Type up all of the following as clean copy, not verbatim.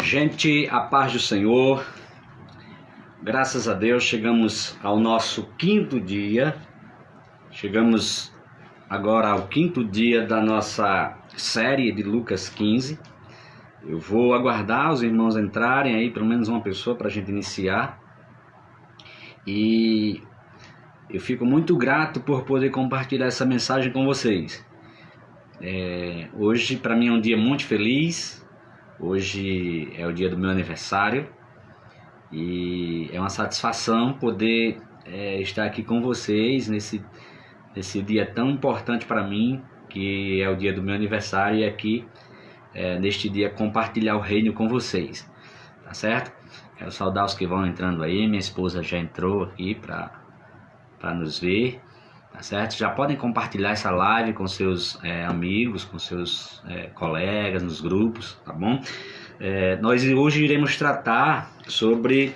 Gente, a paz do Senhor, graças a Deus chegamos ao nosso quinto dia, chegamos agora ao quinto dia da nossa série de Lucas 15. Eu vou aguardar os irmãos entrarem aí, pelo menos uma pessoa para a gente iniciar, e eu fico muito grato por poder compartilhar essa mensagem com vocês. Hoje para mim é um dia muito feliz. Hoje é o dia do meu aniversário e é uma satisfação poder estar aqui com vocês nesse dia tão importante para mim, que é o dia do meu aniversário, e aqui neste dia compartilhar o reino com vocês, tá certo? Quero saudar os que vão entrando aí. Minha esposa já entrou aqui para nos ver, tá certo? Já podem compartilhar essa live com seus amigos, com seus colegas nos grupos, tá bom? Nós hoje iremos tratar sobre,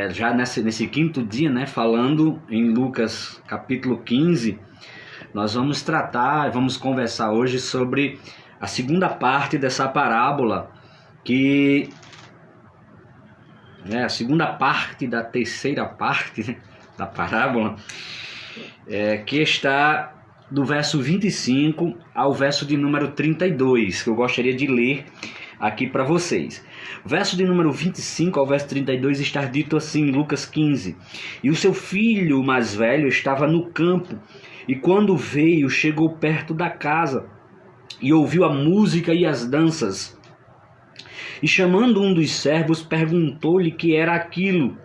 já nesse quinto dia, né, falando em Lucas capítulo 15, nós vamos conversar hoje sobre a segunda parte dessa parábola, que a segunda parte da terceira parte, né, da parábola, que está do verso 25 ao verso de número 32, que eu gostaria de ler aqui para vocês. O verso de número 25 ao verso 32 está dito assim, Lucas 15: E o seu filho mais velho estava no campo, e quando veio, chegou perto da casa, e ouviu a música e as danças. E chamando um dos servos, perguntou-lhe que era aquilo.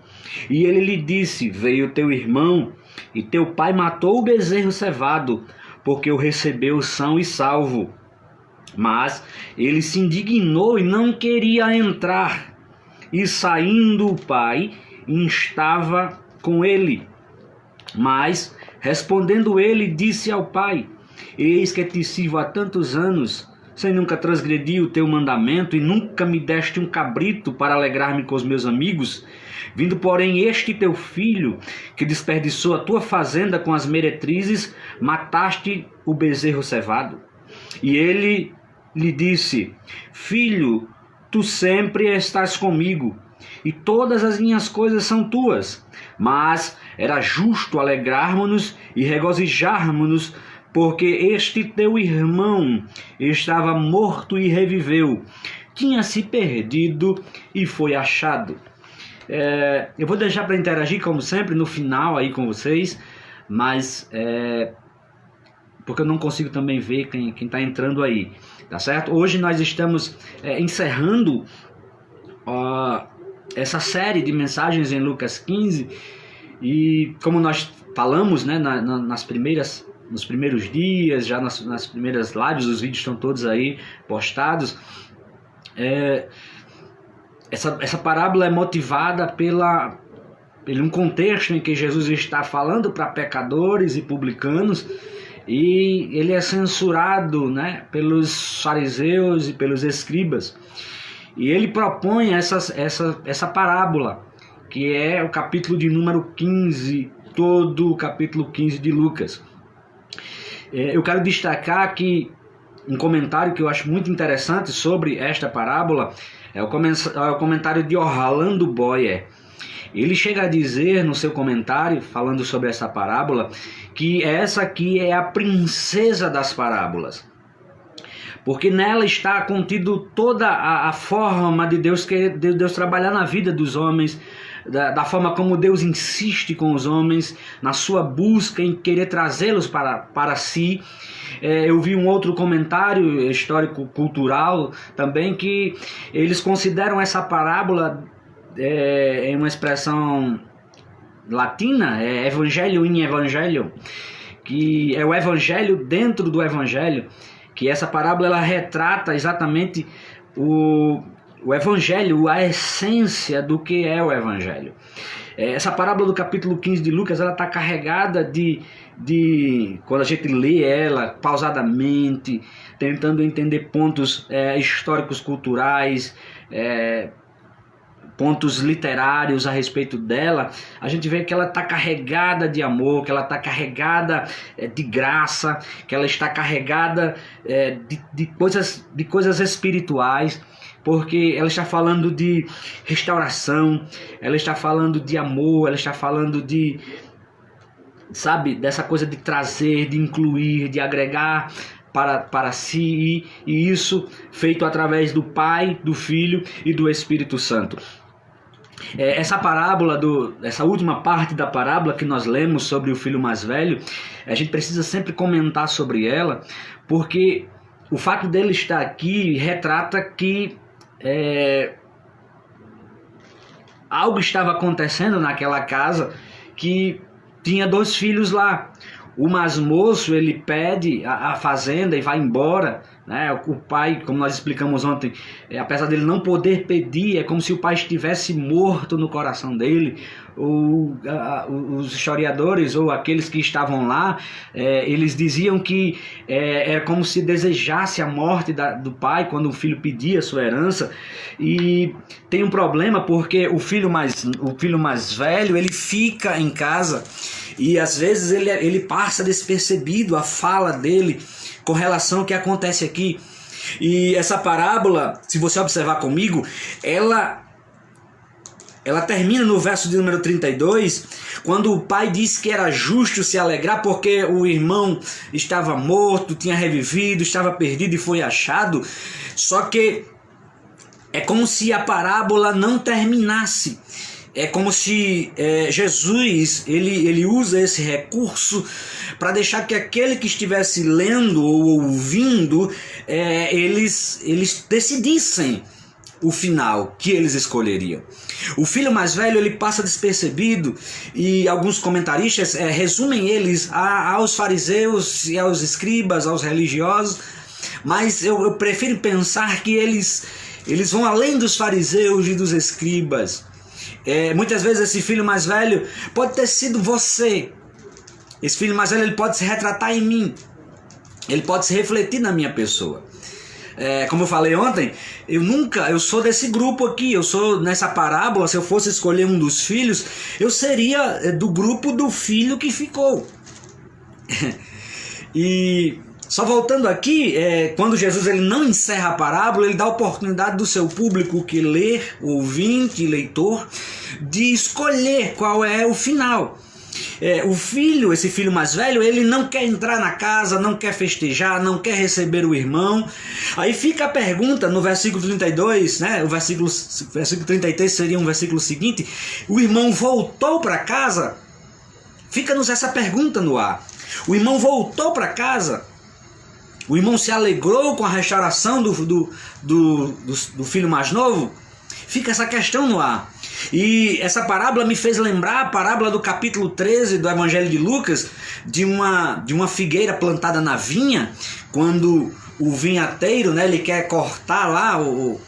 E ele lhe disse: Veio teu irmão, e teu pai matou o bezerro cevado, porque o recebeu são e salvo. Mas ele se indignou e não queria entrar. E saindo o pai, instava com ele. Mas, respondendo ele, disse ao pai: Eis que te sirvo há tantos anos, sem nunca transgredir o teu mandamento, e nunca me deste um cabrito para alegrar-me com os meus amigos. Vindo, porém, este teu filho, que desperdiçou a tua fazenda com as meretrizes, mataste o bezerro cevado. E ele lhe disse: Filho, tu sempre estás comigo, e todas as minhas coisas são tuas. Mas era justo alegrarmos-nos e regozijarmos-nos, porque este teu irmão estava morto e reviveu, tinha se perdido e foi achado. Eu vou deixar para interagir, como sempre, no final aí com vocês, mas porque eu não consigo também ver quem está entrando aí, tá certo? Hoje nós estamos encerrando essa série de mensagens em Lucas 15, e como nós falamos, né, nos primeiros dias, já nas primeiras lives, os vídeos estão todos aí postados. Essa parábola é motivada por um contexto em que Jesus está falando para pecadores e publicanos, e ele é censurado, né, pelos fariseus e pelos escribas. E ele propõe essa parábola, que é o capítulo de número 15, todo o capítulo 15 de Lucas. Eu quero destacar que um comentário que eu acho muito interessante sobre esta parábola é o comentário de Orlando Boyer. Ele chega a dizer no seu comentário, falando sobre essa parábola, que essa aqui é a princesa das parábolas, porque nela está contido toda a forma de Deus trabalhar na vida dos homens, da forma como Deus insiste com os homens, na sua busca em querer trazê-los para si. Eu vi um outro comentário histórico-cultural também, que eles consideram essa parábola em uma expressão latina, evangelho in evangelium, que é o evangelho dentro do evangelho, que essa parábola ela retrata exatamente o evangelho, a essência do que é o evangelho. Essa parábola do capítulo 15 de Lucas, ela está carregada de quando a gente lê ela pausadamente, tentando entender pontos históricos, culturais, pontos literários a respeito dela, a gente vê que ela está carregada de amor, que ela está carregada de graça, que ela está carregada de coisas espirituais, porque ela está falando de restauração, ela está falando de amor, ela está falando de, sabe, dessa coisa de trazer, de incluir, de agregar para si, e isso feito através do Pai, do Filho e do Espírito Santo. Essa parábola, essa última parte da parábola que nós lemos sobre o filho mais velho, a gente precisa sempre comentar sobre ela, porque o fato dele estar aqui retrata que algo estava acontecendo naquela casa, que tinha 2 filhos lá. O mais moço, ele pede a fazenda e vai embora, né? O pai, como nós explicamos ontem, apesar dele não poder pedir, é como se o pai estivesse morto no coração dele. Os historiadores ou aqueles que estavam lá, eles diziam que era como se desejasse a morte do pai quando o filho pedia sua herança. E tem um problema, porque o filho mais velho, ele fica em casa, e às vezes ele passa despercebido a fala dele com relação ao que acontece aqui. E essa parábola, se você observar comigo, ela termina no verso de número 32, quando o pai disse que era justo se alegrar porque o irmão estava morto, tinha revivido, estava perdido e foi achado. Só que é como se a parábola não terminasse. É como se Jesus ele usa esse recurso para deixar que aquele que estivesse lendo ou ouvindo, eles decidissem o final que eles escolheriam. O filho mais velho, ele passa despercebido, e alguns comentaristas resumem eles aos fariseus e aos escribas, aos religiosos, mas eu prefiro pensar que eles vão além dos fariseus e dos escribas. Muitas vezes esse filho mais velho pode ter sido você. Esse filho mais velho, ele pode se retratar em mim, ele pode se refletir na minha pessoa. Como eu falei ontem, eu sou desse grupo aqui, eu sou nessa parábola. Se eu fosse escolher um dos filhos, eu seria do grupo do filho que ficou. E só voltando aqui, quando Jesus ele não encerra a parábola, ele dá a oportunidade do seu público que lê, ouvinte, leitor, de escolher qual é o final. Esse filho mais velho, ele não quer entrar na casa, não quer festejar, não quer receber o irmão. Aí fica a pergunta no versículo 32, né? O versículo 33 seria um versículo seguinte. O irmão voltou para casa? Fica-nos essa pergunta no ar. O irmão voltou para casa? O irmão se alegrou com a restauração do filho mais novo? Fica essa questão no ar. E essa parábola me fez lembrar a parábola do capítulo 13 do Evangelho de Lucas, de uma figueira plantada na vinha, quando o vinhateiro, né, ele quer cortar lá, o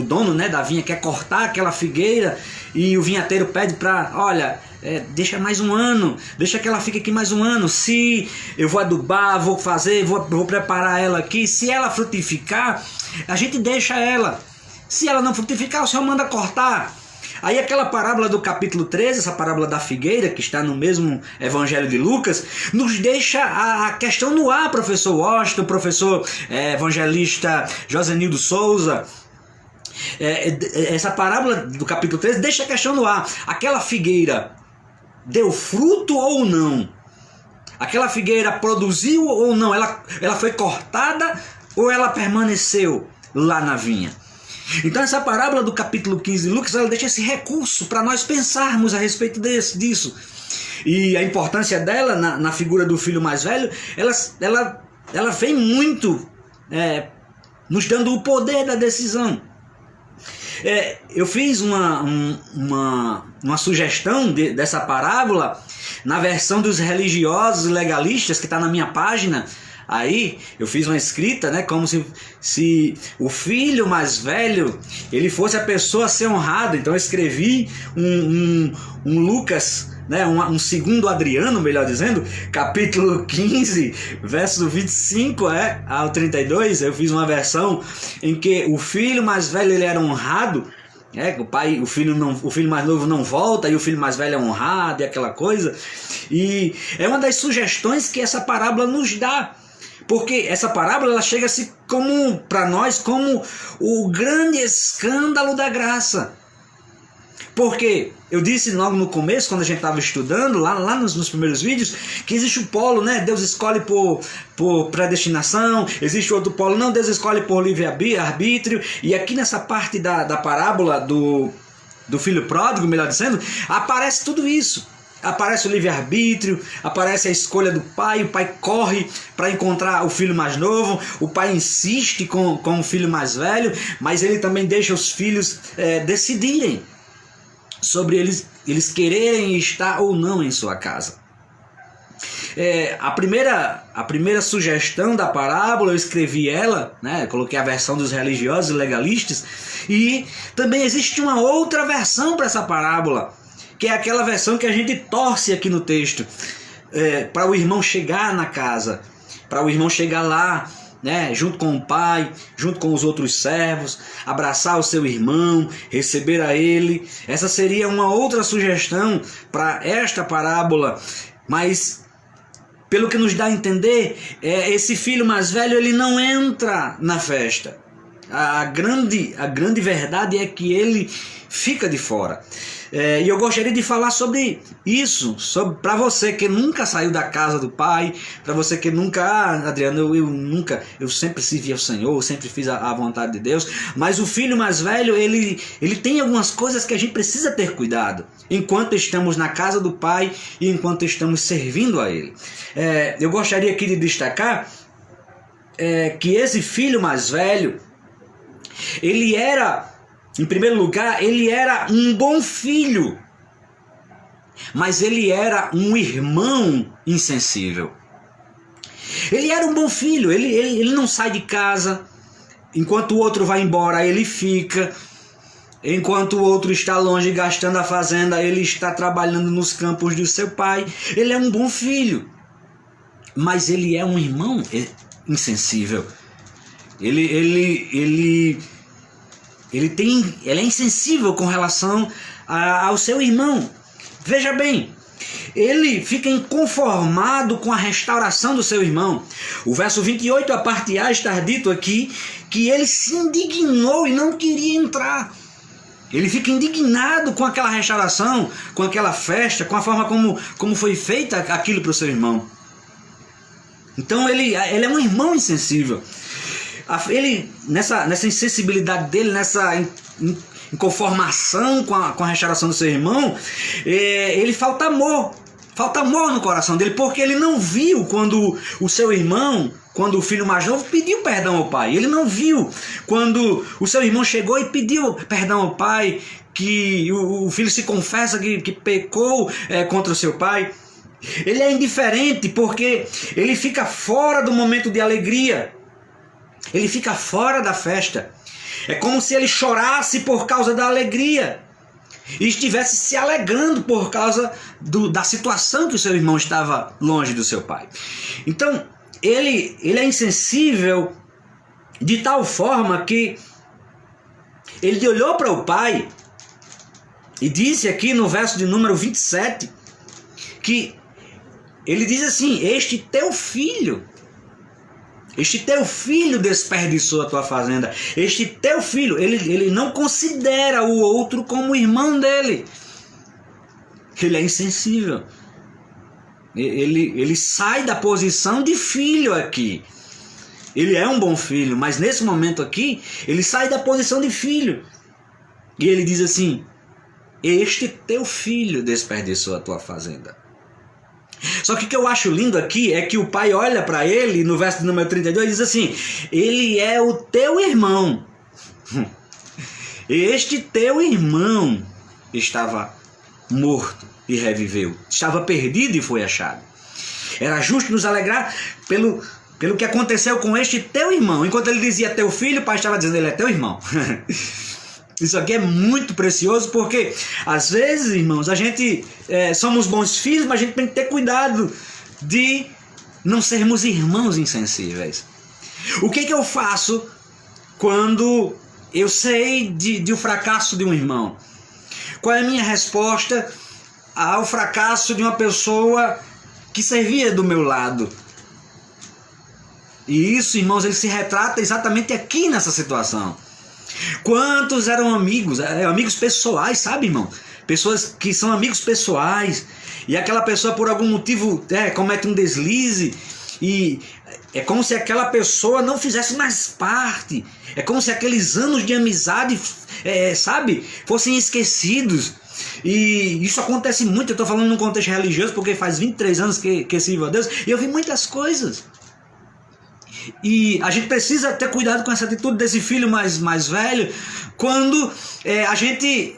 dono, né, da vinha quer cortar aquela figueira, e o vinhateiro pede para, olha, deixa mais um ano, deixa que ela fique aqui mais um ano, se eu vou adubar, vou preparar ela aqui, se ela frutificar, a gente deixa ela, se ela não frutificar, o senhor manda cortar. Aí aquela parábola do capítulo 13, essa parábola da figueira, que está no mesmo Evangelho de Lucas, nos deixa a questão no ar, professor Washington, professor evangelista Josenildo Souza. Essa parábola do capítulo 13 deixa a questão no ar. Aquela figueira deu fruto ou não? Aquela figueira produziu ou não? Ela foi cortada ou ela permaneceu lá na vinha? Então essa parábola do capítulo 15 de Lucas, ela deixa esse recurso para nós pensarmos a respeito disso. E a importância dela na figura do filho mais velho, ela vem muito nos dando o poder da decisão. Eu fiz uma sugestão dessa parábola na versão dos religiosos e legalistas, que está na minha página. Aí eu fiz uma escrita, né, como se o filho mais velho ele fosse a pessoa a ser honrada. Então eu escrevi um Lucas, né, um segundo Adriano, melhor dizendo, capítulo 15, verso 25 ao 32. Eu fiz uma versão em que o filho mais velho ele era honrado. O filho mais novo não volta e o filho mais velho é honrado e aquela coisa. E é uma das sugestões que essa parábola nos dá. Porque essa parábola ela chega-se como, para nós, como o grande escândalo da graça. Porque eu disse logo no começo, quando a gente estava estudando, lá nos primeiros vídeos, que existe o polo, né? Deus escolhe por predestinação, existe outro polo, não, Deus escolhe por livre-arbítrio. E aqui nessa parte da parábola do filho pródigo, melhor dizendo, aparece tudo isso. Aparece o livre-arbítrio, aparece a escolha do pai, o pai corre para encontrar o filho mais novo, o pai insiste com o filho mais velho, mas ele também deixa os filhos decidirem sobre eles quererem estar ou não em sua casa. A primeira sugestão da parábola, eu escrevi ela, né, coloquei a versão dos religiosos e legalistas, e também existe uma outra versão para essa parábola, que é aquela versão que a gente torce aqui no texto, para o irmão chegar na casa, para o irmão chegar lá, né, junto com o pai, junto com os outros servos, abraçar o seu irmão, receber a ele. Essa seria uma outra sugestão para esta parábola, mas pelo que nos dá a entender, esse filho mais velho ele não entra na festa. A grande verdade é que ele fica de fora. E eu gostaria de falar sobre isso, para você que nunca saiu da casa do pai, para você que nunca, Adriano, eu sempre servi ao Senhor, eu sempre fiz a vontade de Deus, mas o filho mais velho, ele tem algumas coisas que a gente precisa ter cuidado, enquanto estamos na casa do pai e enquanto estamos servindo a ele. Eu gostaria aqui de destacar que esse filho mais velho, ele era, em primeiro lugar, ele era um bom filho, mas ele era um irmão insensível. Ele era um bom filho, ele não sai de casa, enquanto o outro vai embora, ele fica. Enquanto o outro está longe gastando a fazenda, ele está trabalhando nos campos do seu pai. Ele é um bom filho, mas ele é um irmão insensível. Ele é insensível com relação ao seu irmão. Veja bem, ele fica inconformado com a restauração do seu irmão. O verso 28, a parte A, está dito aqui que ele se indignou e não queria entrar. Ele fica indignado com aquela restauração, com aquela festa, com a forma como foi feita aquilo para o seu irmão. Então ele é um irmão insensível. Ele, nessa insensibilidade dele, nessa inconformação com a restauração do seu irmão, ele falta amor no coração dele, porque ele não viu quando o seu irmão, quando o filho mais novo pediu perdão ao pai. Ele não viu quando o seu irmão chegou e pediu perdão ao pai, que o filho se confessa que pecou contra o seu pai. Ele é indiferente porque ele fica fora do momento de alegria. Ele fica fora da festa. É como se ele chorasse por causa da alegria e estivesse se alegrando por causa da situação que o seu irmão estava longe do seu pai. Então, ele é insensível de tal forma que ele olhou para o pai e disse aqui no verso de número 27 que ele diz assim: este teu filho desperdiçou a tua fazenda. Este teu filho, ele não considera o outro como irmão dele. Ele é insensível. Ele sai da posição de filho aqui. Ele é um bom filho, mas nesse momento aqui, ele sai da posição de filho. E ele diz assim: este teu filho desperdiçou a tua fazenda. Só que o que eu acho lindo aqui é que o pai olha para ele, no verso número 32, e diz assim: ele é o teu irmão. Este teu irmão estava morto e reviveu. Estava perdido e foi achado. Era justo nos alegrar pelo que aconteceu com este teu irmão. Enquanto ele dizia teu filho, o pai estava dizendo: ele é teu irmão. Isso aqui é muito precioso, porque às vezes, irmãos, a gente somos bons filhos, mas a gente tem que ter cuidado de não sermos irmãos insensíveis. O que eu faço quando eu sei de um fracasso de um irmão? Qual é a minha resposta ao fracasso de uma pessoa que servia do meu lado? E isso, irmãos, ele se retrata exatamente aqui nessa situação. Quantos eram amigos, amigos pessoais, sabe, irmão? Pessoas que são amigos pessoais, e aquela pessoa por algum motivo comete um deslize, e é como se aquela pessoa não fizesse mais parte. É como se aqueles anos de amizade, sabe, fossem esquecidos. E isso acontece muito. Eu estou falando num contexto religioso, porque faz 23 anos que sirvo a Deus, e eu vi muitas coisas. E a gente precisa ter cuidado com essa atitude desse filho mais velho, quando a gente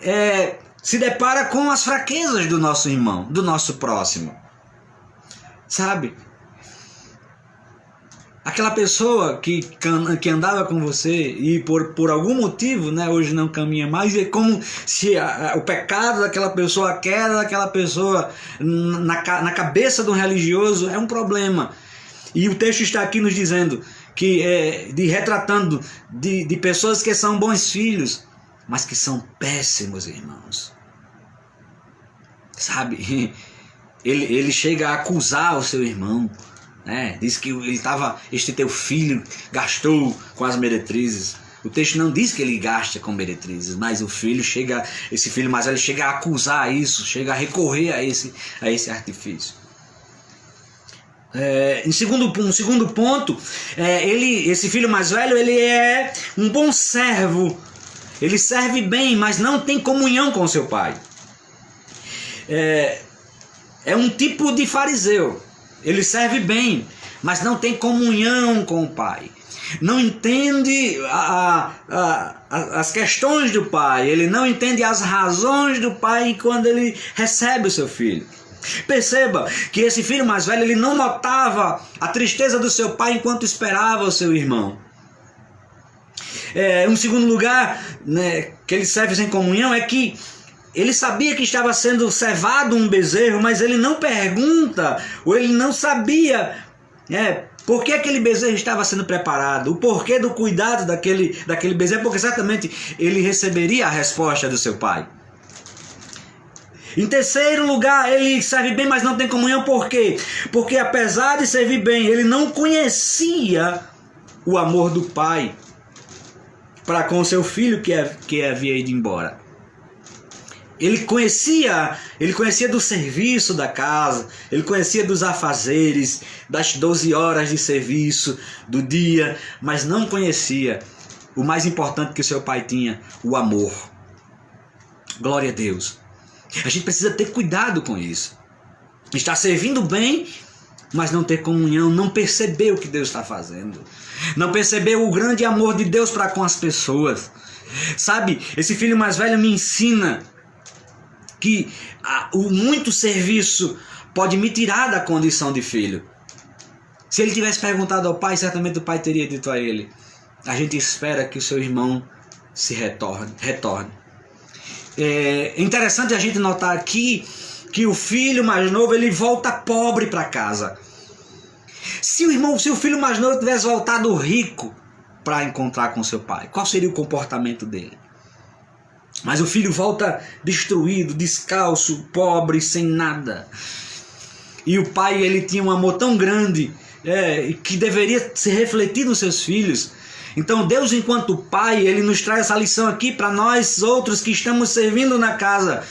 se depara com as fraquezas do nosso irmão, do nosso próximo. Sabe? Aquela pessoa que andava com você e por algum motivo, né, hoje não caminha mais, é como se o pecado daquela pessoa, a queda daquela pessoa na cabeça do religioso é um problema. E o texto está aqui nos dizendo que retratando de pessoas que são bons filhos, mas que são péssimos irmãos. Sabe? Ele chega a acusar o seu irmão. Diz que este teu filho gastou com as meretrizes. O texto não diz que ele gasta com meretrizes, mas esse filho mais velho chega a acusar isso, chega a recorrer a esse artifício. Um segundo ponto, esse filho mais velho, ele é um bom servo. Ele serve bem, mas não tem comunhão com seu pai. É um tipo de fariseu. Ele serve bem, mas não tem comunhão com o pai. Não entende as questões do pai. Ele não entende as razões do pai quando ele recebe o seu filho. Perceba que esse filho mais velho, ele não notava a tristeza do seu pai enquanto esperava o seu irmão. Um segundo lugar, né, que ele serve sem comunhão, é que ele sabia que estava sendo cevado um bezerro, mas ele não pergunta, ou ele não sabia por que aquele bezerro estava sendo preparado, o porquê do cuidado daquele bezerro, porque certamente ele receberia a resposta do seu pai. Em terceiro lugar, ele serve bem, mas não tem comunhão. Por quê? Porque apesar de servir bem, ele não conhecia o amor do pai para com o seu filho que havia ido embora. Ele conhecia do serviço da casa, ele conhecia dos afazeres, das 12 horas de serviço do dia, mas não conhecia o mais importante que o seu pai tinha, o amor. Glória a Deus. A gente precisa ter cuidado com isso. Estar servindo bem, mas não ter comunhão, não perceber o que Deus está fazendo. Não perceber o grande amor de Deus para com as pessoas. Sabe, esse filho mais velho me ensina que o muito serviço pode me tirar da condição de filho. Se ele tivesse perguntado ao pai, certamente o pai teria dito a ele: a gente espera que o seu irmão se retorne. É interessante a gente notar aqui que o filho mais novo, ele volta pobre para casa. Se o filho mais novo tivesse voltado rico para encontrar com seu pai, qual seria o comportamento dele? Mas o filho volta destruído, descalço, pobre, sem nada. E o pai, ele tinha um amor tão grande que deveria se refletir nos seus filhos. Então Deus, enquanto pai, ele nos traz essa lição aqui para nós outros que estamos servindo na casa,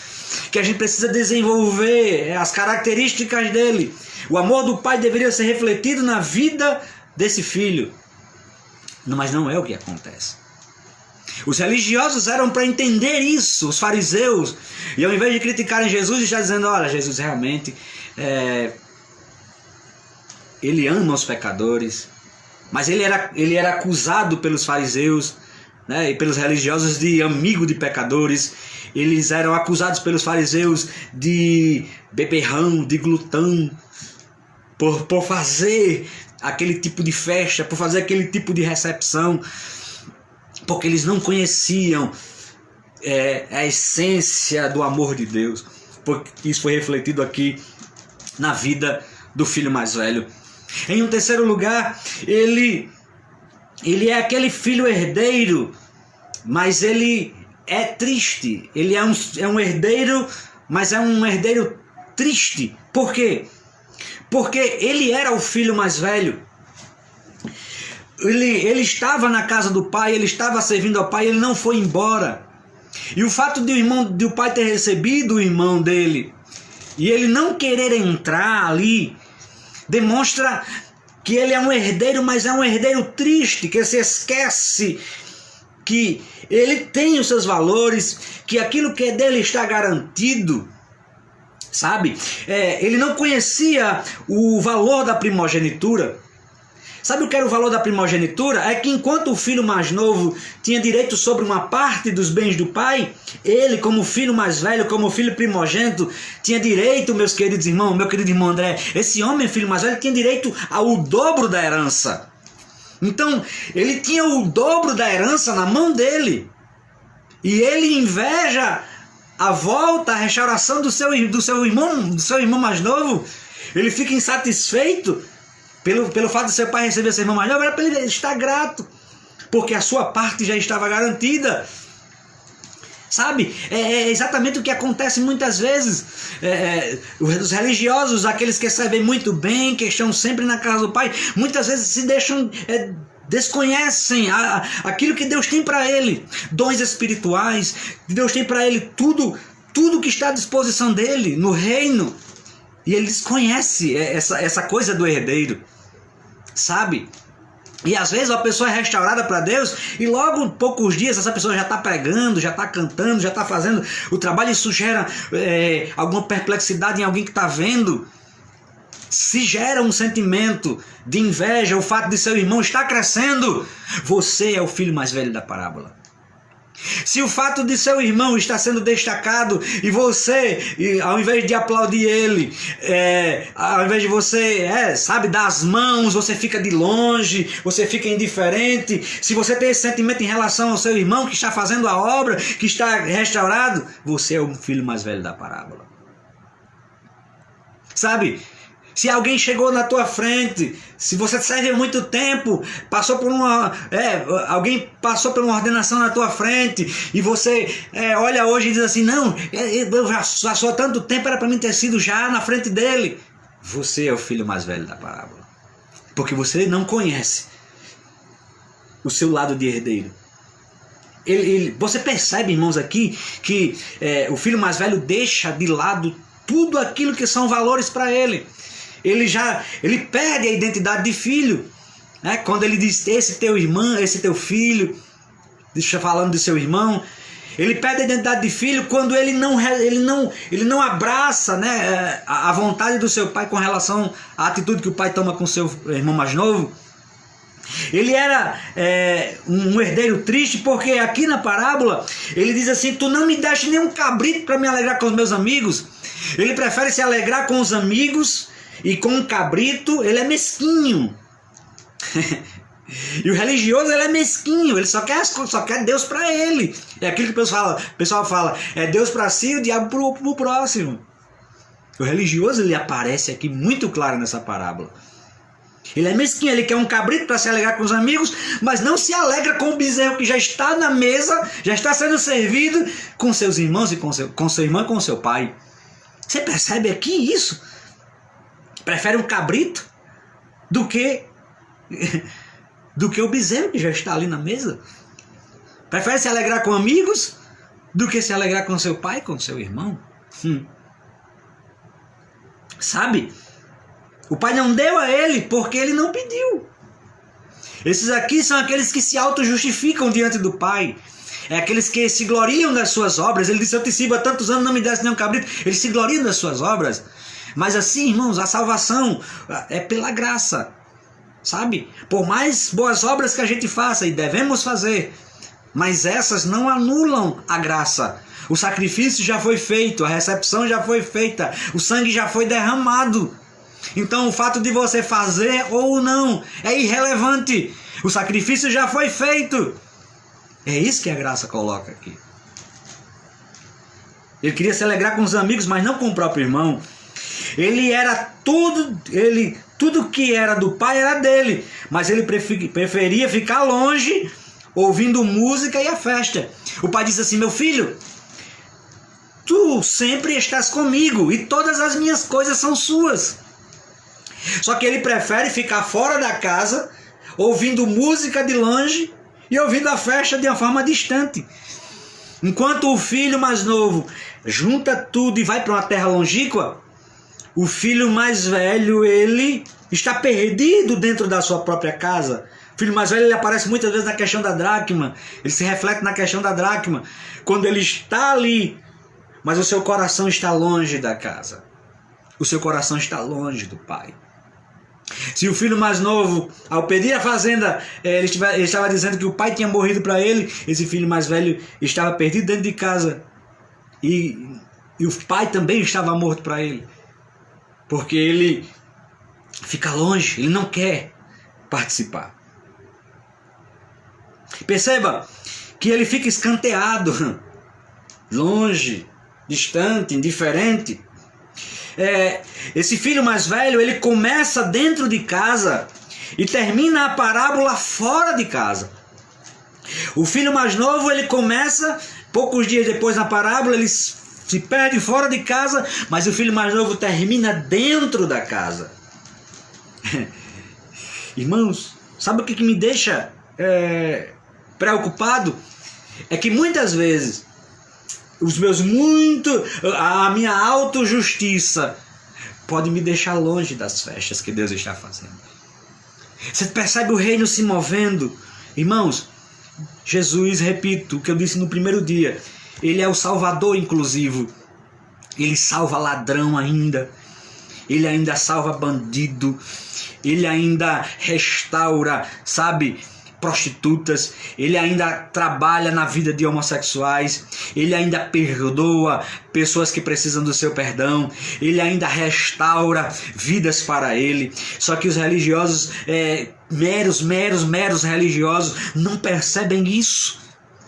que a gente precisa desenvolver as características dele. O amor do pai deveria ser refletido na vida desse filho. Mas não é o que acontece. Os religiosos eram para entender isso, os fariseus, e ao invés de criticarem Jesus, está dizendo: olha, Jesus realmente ele ama os pecadores. Mas ele era acusado pelos fariseus, né, e pelos religiosos de amigo de pecadores. Eles eram acusados pelos fariseus de beberrão, de glutão, por fazer aquele tipo de festa, por fazer aquele tipo de recepção, porque eles não conheciam a essência do amor de Deus. Porque isso foi refletido aqui na vida do filho mais velho. Em um terceiro lugar, ele é aquele filho herdeiro, mas ele é triste. Ele é um herdeiro, mas é um herdeiro triste. Por quê? Porque ele era o filho mais velho. ele estava na casa do pai, ele estava servindo ao pai, ele não foi embora. E o fato de o pai ter recebido o irmão dele e ele não querer entrar ali, demonstra que ele é um herdeiro, mas é um herdeiro triste, que se esquece que ele tem os seus valores, que aquilo que é dele está garantido, sabe? Ele não conhecia o valor da primogenitura. Sabe o que era o valor da primogenitura? É que enquanto o filho mais novo tinha direito sobre uma parte dos bens do pai, ele, como filho mais velho, como filho primogênito, tinha direito, meus queridos irmãos, meu querido irmão André, esse homem, filho mais velho, tinha direito ao dobro da herança. Então, ele tinha o dobro da herança na mão dele. E ele inveja a volta, a restauração do seu irmão mais novo. Ele fica insatisfeito pelo fato de seu pai receber seu irmão mais novo, era para ele estar grato, porque a sua parte já estava garantida. Sabe? É exatamente o que acontece muitas vezes. Os religiosos, aqueles que servem muito bem, que estão sempre na casa do pai, muitas vezes se deixam... desconhecem aquilo que Deus tem para ele, dons espirituais, Deus tem para ele tudo que está à disposição dele no reino, e ele desconhece essa coisa do herdeiro, sabe? E às vezes a pessoa é restaurada para Deus e logo em poucos dias essa pessoa já está pregando, já está cantando, já está fazendo o trabalho, e isso gera alguma perplexidade em alguém que está vendo. Se gera um sentimento de inveja, o fato de seu irmão estar crescendo, você é o filho mais velho da parábola. Se o fato de seu irmão estar sendo destacado e você, ao invés de aplaudir ele, ao invés de você, dar as mãos, você fica de longe, você fica indiferente. Se você tem esse sentimento em relação ao seu irmão que está fazendo a obra, que está restaurado, você é o filho mais velho da parábola. Sabe? Se alguém chegou na tua frente, se você serve há muito tempo, alguém passou por uma ordenação na tua frente, e você olha hoje e diz assim, não, eu já sou há tanto tempo, era para mim ter sido já na frente dele. Você é o filho mais velho da parábola, porque você não conhece o seu lado de herdeiro. Você percebe, irmãos, aqui que o filho mais velho deixa de lado tudo aquilo que são valores para ele. Ele perde a identidade de filho, né? Quando ele diz esse teu irmão, esse teu filho, falando do seu irmão, ele perde a identidade de filho quando ele não abraça, né, a vontade do seu pai com relação à atitude que o pai toma com seu irmão mais novo. Ele era um herdeiro triste, porque aqui na parábola ele diz assim, tu não me deste nenhum cabrito para me alegrar com os meus amigos. Ele prefere se alegrar com os amigos, e com um cabrito ele é mesquinho. E o religioso, ele é mesquinho, ele só quer Deus para ele. É aquilo que o pessoal fala, é Deus para si e o diabo para o próximo. O religioso, ele aparece aqui muito claro nessa parábola. Ele é mesquinho, ele quer um cabrito para se alegrar com os amigos, mas não se alegra com o bezerro que já está na mesa, já está sendo servido com seus irmãos e com seu irmão e com seu pai. Você percebe aqui isso? Prefere um cabrito do que o bezerro que já está ali na mesa. Prefere se alegrar com amigos do que se alegrar com seu pai, com seu irmão. Sabe? O pai não deu a ele porque ele não pediu. Esses aqui são aqueles que se auto-justificam diante do pai. É aqueles que se gloriam das suas obras. Ele disse, eu te sirvo há tantos anos, não me desse nenhum cabrito. Eles se gloriam das suas obras. Mas assim, irmãos, a salvação é pela graça, sabe? Por mais boas obras que a gente faça, e devemos fazer, mas essas não anulam a graça. O sacrifício já foi feito, a recepção já foi feita, o sangue já foi derramado. Então o fato de você fazer ou não é irrelevante. O sacrifício já foi feito. É isso que a graça coloca aqui. Ele queria se alegrar com os amigos, mas não com o próprio irmão. Tudo que era do pai era dele, mas ele preferia ficar longe, ouvindo música e a festa. O pai disse assim, meu filho, tu sempre estás comigo e todas as minhas coisas são suas. Só que ele prefere ficar fora da casa, ouvindo música de longe e ouvindo a festa de uma forma distante. Enquanto o filho mais novo junta tudo e vai para uma terra longínqua, o filho mais velho, ele está perdido dentro da sua própria casa. O filho mais velho, ele aparece muitas vezes na questão da dracma, ele se reflete na questão da dracma, quando ele está ali, mas o seu coração está longe da casa. O seu coração está longe do pai. Se o filho mais novo, ao pedir a fazenda, ele estava dizendo que o pai tinha morrido para ele, esse filho mais velho estava perdido dentro de casa. E o pai também estava morto para ele. Porque ele fica longe, ele não quer participar. Perceba que ele fica escanteado, longe, distante, indiferente. Esse filho mais velho, ele começa dentro de casa e termina a parábola fora de casa. O filho mais novo, ele começa, poucos dias depois na parábola, ele se perde fora de casa, mas o filho mais novo termina dentro da casa. Irmãos, sabe o que me deixa preocupado? É que muitas vezes a minha autojustiça pode me deixar longe das festas que Deus está fazendo. Você percebe o reino se movendo? Irmãos, Jesus, repito o que eu disse no primeiro dia, ele é o Salvador inclusivo. Ele salva ladrão ainda. Ele ainda salva bandido. Ele ainda restaura, sabe, prostitutas. Ele ainda trabalha na vida de homossexuais. Ele ainda perdoa pessoas que precisam do seu perdão. Ele ainda restaura vidas para ele. Só que os religiosos, meros religiosos, não percebem isso.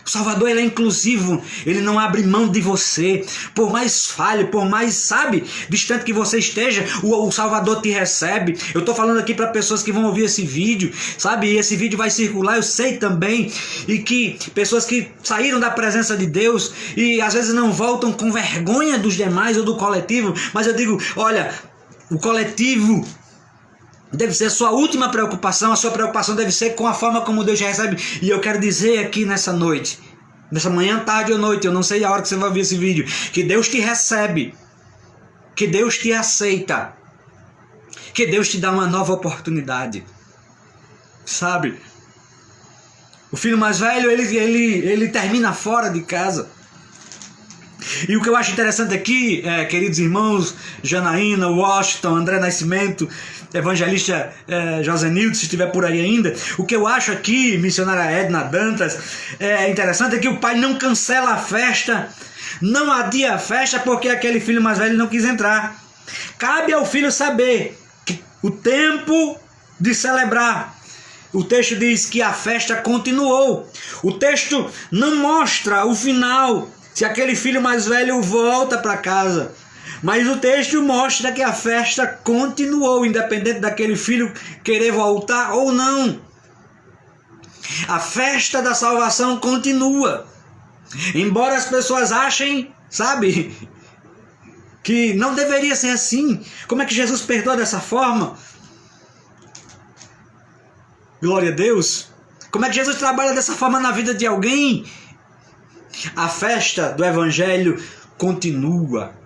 O Salvador, ele é inclusivo, ele não abre mão de você. Por mais falho, por mais, sabe, distante que você esteja, o Salvador te recebe. Eu estou falando aqui para pessoas que vão ouvir esse vídeo, sabe, e esse vídeo vai circular, eu sei também, e que pessoas que saíram da presença de Deus e às vezes não voltam com vergonha dos demais ou do coletivo, mas eu digo, olha, o coletivo deve ser a sua última preocupação, a sua preocupação deve ser com a forma como Deus te recebe. E eu quero dizer aqui nessa noite, nessa manhã, tarde ou noite, eu não sei a hora que você vai ver esse vídeo, que Deus te recebe, que Deus te aceita, que Deus te dá uma nova oportunidade, sabe? O filho mais velho, ele termina fora de casa. E o que eu acho interessante aqui, queridos irmãos, Janaína, Washington, André Nascimento, evangelista Josenildo, se estiver por aí ainda, o que eu acho aqui, missionária Edna Dantas, interessante é que o pai não cancela a festa, não adia a festa porque aquele filho mais velho não quis entrar. Cabe ao filho saber que o tempo de celebrar. O texto diz que a festa continuou. O texto não mostra o final, se aquele filho mais velho volta para casa. Mas o texto mostra que a festa continuou, independente daquele filho querer voltar ou não. A festa da salvação continua. Embora as pessoas achem, sabe, que não deveria ser assim. Como é que Jesus perdoa dessa forma? Glória a Deus. Como é que Jesus trabalha dessa forma na vida de alguém? A festa do Evangelho continua.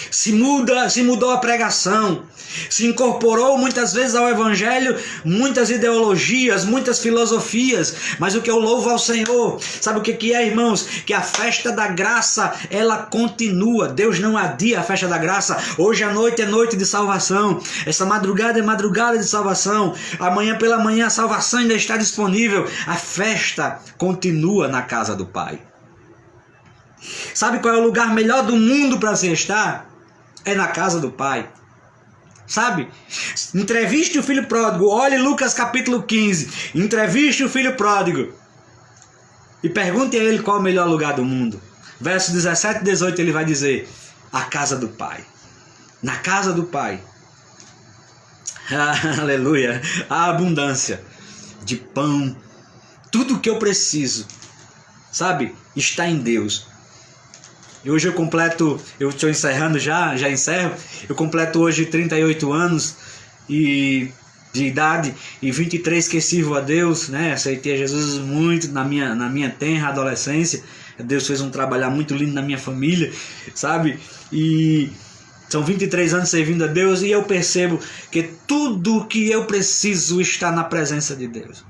Se mudou a pregação, se incorporou muitas vezes ao Evangelho muitas ideologias, muitas filosofias, mas o que eu louvo ao Senhor, sabe o que é, irmãos? Que a festa da graça, ela continua. Deus não adia a festa da graça. Hoje à noite é noite de salvação, essa madrugada é madrugada de salvação, amanhã pela manhã a salvação ainda está disponível. A festa continua na casa do Pai. Sabe qual é o lugar melhor do mundo para se estar? É na casa do Pai. Sabe? Entreviste o filho pródigo. Olhe Lucas capítulo 15. Entreviste o filho pródigo. E pergunte a ele qual é o melhor lugar do mundo. Verso 17 e 18 ele vai dizer: a casa do Pai. Na casa do Pai. Aleluia. A abundância de pão. Tudo que eu preciso, sabe, está em Deus. E hoje eu estou encerrando já encerro, eu completo hoje 38 anos e de idade e 23 que sirvo a Deus, né? Aceitei a Jesus muito na minha tenra adolescência. Deus fez um trabalho muito lindo na minha família, sabe? E são 23 anos servindo a Deus e eu percebo que tudo que eu preciso está na presença de Deus.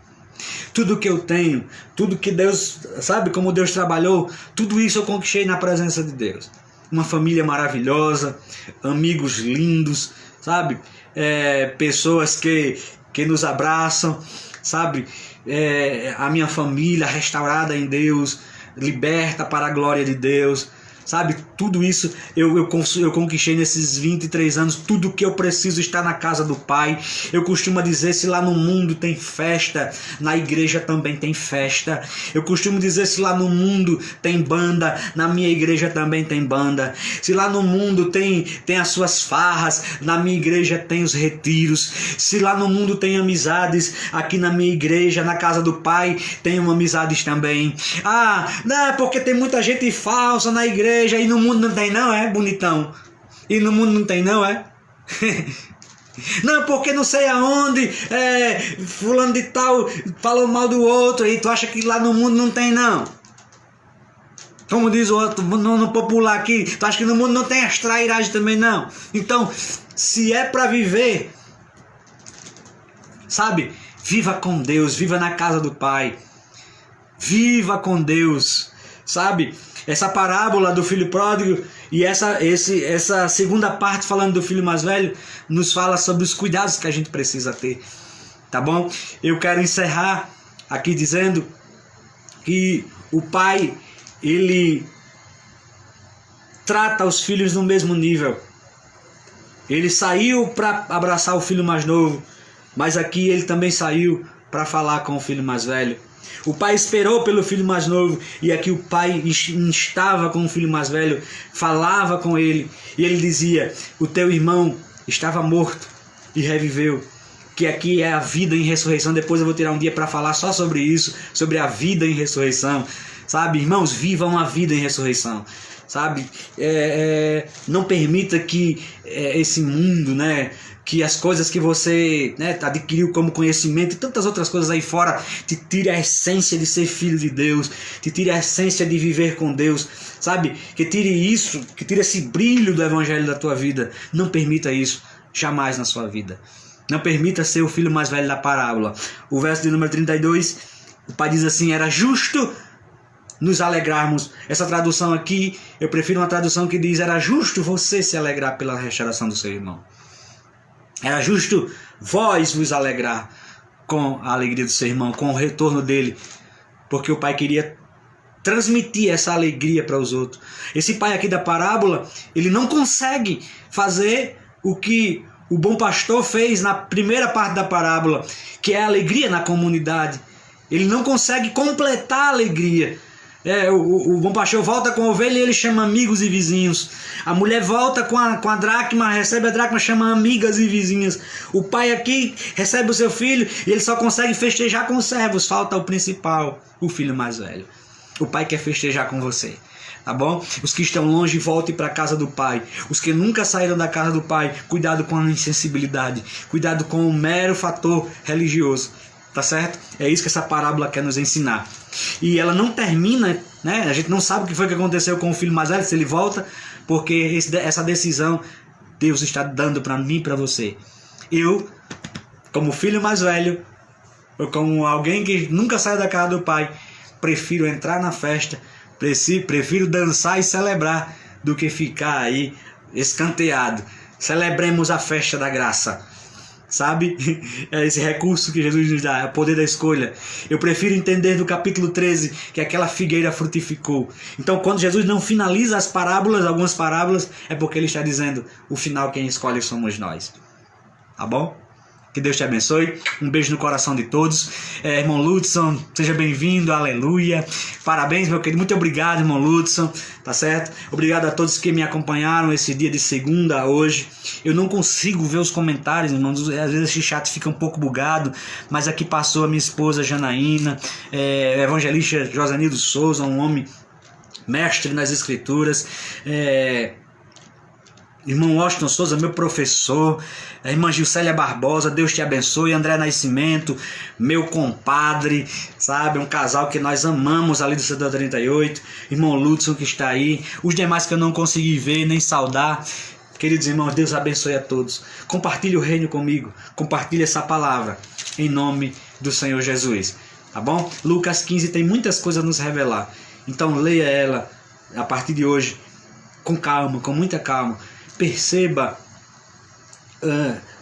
Tudo que eu tenho, tudo que Deus, sabe como Deus trabalhou, tudo isso eu conquistei na presença de Deus. Uma família maravilhosa, amigos lindos, sabe? Pessoas que nos abraçam, sabe? A minha família restaurada em Deus, liberta para a glória de Deus, sabe? Tudo isso eu conquistei nesses 23 anos. Tudo que eu preciso está na casa do Pai. Eu costumo dizer, se lá no mundo tem festa, na igreja também tem festa. Eu costumo dizer, se lá no mundo tem banda, na minha igreja também tem banda. Se lá no mundo tem as suas farras, na minha igreja tem os retiros. Se lá no mundo tem amizades, aqui na minha igreja, na casa do Pai, tem amizades também. Não é porque tem muita gente falsa na igreja e no mundo não tem não, é bonitão? E no mundo não tem não, é? Não, porque não sei aonde fulano de tal falou mal do outro e tu acha que lá no mundo não tem não? Como diz o outro no popular aqui, tu acha que no mundo não tem as trairagens também não? Então, se é para viver, sabe? Viva com Deus, viva na casa do Pai. Viva com Deus, sabe? Essa parábola do filho pródigo e essa segunda parte falando do filho mais velho nos fala sobre os cuidados que a gente precisa ter, tá bom? Eu quero encerrar aqui dizendo que o pai, ele trata os filhos no mesmo nível. Ele saiu para abraçar o filho mais novo, mas aqui ele também saiu para falar com o filho mais velho. O pai esperou pelo filho mais novo e aqui o pai estava com o filho mais velho, falava com ele e ele dizia: o teu irmão estava morto e reviveu. Que aqui é a vida em ressurreição. Depois eu vou tirar um dia para falar só sobre isso, sobre a vida em ressurreição, sabe? Irmãos, vivam a vida em ressurreição, sabe? Não permita que esse mundo, né, que as coisas que você, né, adquiriu como conhecimento e tantas outras coisas aí fora te tire a essência de ser filho de Deus, te tire a essência de viver com Deus, sabe? Que tire isso, que tire esse brilho do evangelho da tua vida. Não permita isso jamais na sua vida. Não permita ser o filho mais velho da parábola. O verso de número 32, o pai diz assim: era justo nos alegrarmos. Essa tradução aqui, eu prefiro uma tradução que diz: era justo você se alegrar pela restauração do seu irmão. Era justo vós vos alegrar com a alegria do seu irmão, com o retorno dele, porque o pai queria transmitir essa alegria para os outros. Esse pai aqui da parábola, ele não consegue fazer o que o bom pastor fez na primeira parte da parábola, que é a alegria na comunidade. Ele não consegue completar a alegria. O bom pastor volta com a ovelha e ele chama amigos e vizinhos. A mulher volta com a dracma, recebe a dracma, chama amigas e vizinhas. O pai aqui recebe o seu filho e ele só consegue festejar com os servos. Falta o principal, o filho mais velho. O pai quer festejar com você, tá bom? Os que estão longe, voltem para a casa do pai. Os que nunca saíram da casa do pai, cuidado com a insensibilidade, cuidado com o mero fator religioso. Tá certo? É isso que essa parábola quer nos ensinar. E ela não termina, né? A gente não sabe o que foi que aconteceu com o filho mais velho, se ele volta, porque essa decisão Deus está dando para mim e para você. Eu, como filho mais velho, ou como alguém que nunca saiu da casa do pai, prefiro entrar na festa, prefiro dançar e celebrar do que ficar aí escanteado. Celebremos a festa da graça. Sabe? É esse recurso que Jesus nos dá, é o poder da escolha. Eu prefiro entender do capítulo 13 que aquela figueira frutificou. Então, quando Jesus não finaliza as parábolas, algumas parábolas, é porque ele está dizendo: o final quem escolhe somos nós. Tá bom? Que Deus te abençoe. Um beijo no coração de todos. Irmão Ludson, seja bem-vindo. Aleluia. Parabéns, meu querido. Muito obrigado, irmão Ludson. Tá certo? Obrigado a todos que me acompanharam esse dia de segunda a hoje. Eu não consigo ver os comentários, irmãos. Às vezes esse chat fica um pouco bugado. Mas aqui passou a minha esposa Janaína, evangelista Josanildo Souza, um homem mestre nas escrituras. Irmão Washington Souza, meu professor, a irmã Gilcélia Barbosa, Deus te abençoe, André Nascimento, meu compadre, sabe, um casal que nós amamos ali do setor 38, irmão Lúcio que está aí, os demais que eu não consegui ver nem saudar. Queridos irmãos, Deus abençoe a todos. Compartilhe o reino comigo, compartilhe essa palavra, em nome do Senhor Jesus, tá bom? Lucas 15 tem muitas coisas a nos revelar, então leia ela a partir de hoje, com calma, com muita calma. Perceba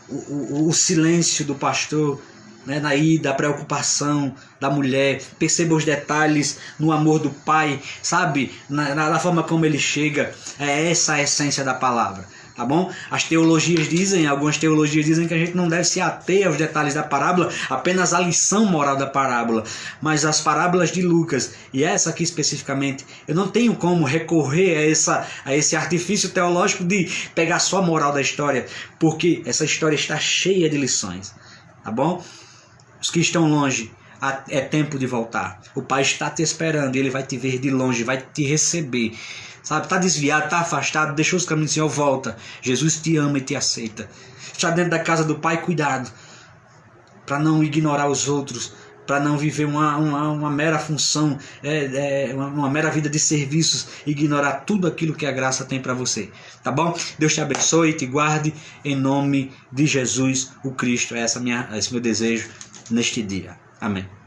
o silêncio do pastor, né, na ida, a preocupação da mulher. Perceba os detalhes no amor do pai, sabe? Na forma como ele chega. É essa a essência da palavra, tá bom? Algumas teologias dizem que a gente não deve se ater aos detalhes da parábola, apenas a lição moral da parábola, mas as parábolas de Lucas, e essa aqui especificamente, eu não tenho como recorrer a esse artifício teológico de pegar só a moral da história, porque essa história está cheia de lições, tá bom? Os que estão longe, é tempo de voltar. O Pai está te esperando, Ele vai te ver de longe, vai te receber. Sabe, está desviado, está afastado, deixou os caminhos do Senhor, volta. Jesus te ama e te aceita. Está dentro da casa do Pai, cuidado, para não ignorar os outros, para não viver uma mera função, uma mera vida de serviços, ignorar tudo aquilo que a graça tem para você. Tá bom? Deus te abençoe e te guarde, em nome de Jesus, o Cristo. Esse é meu desejo neste dia. Amém.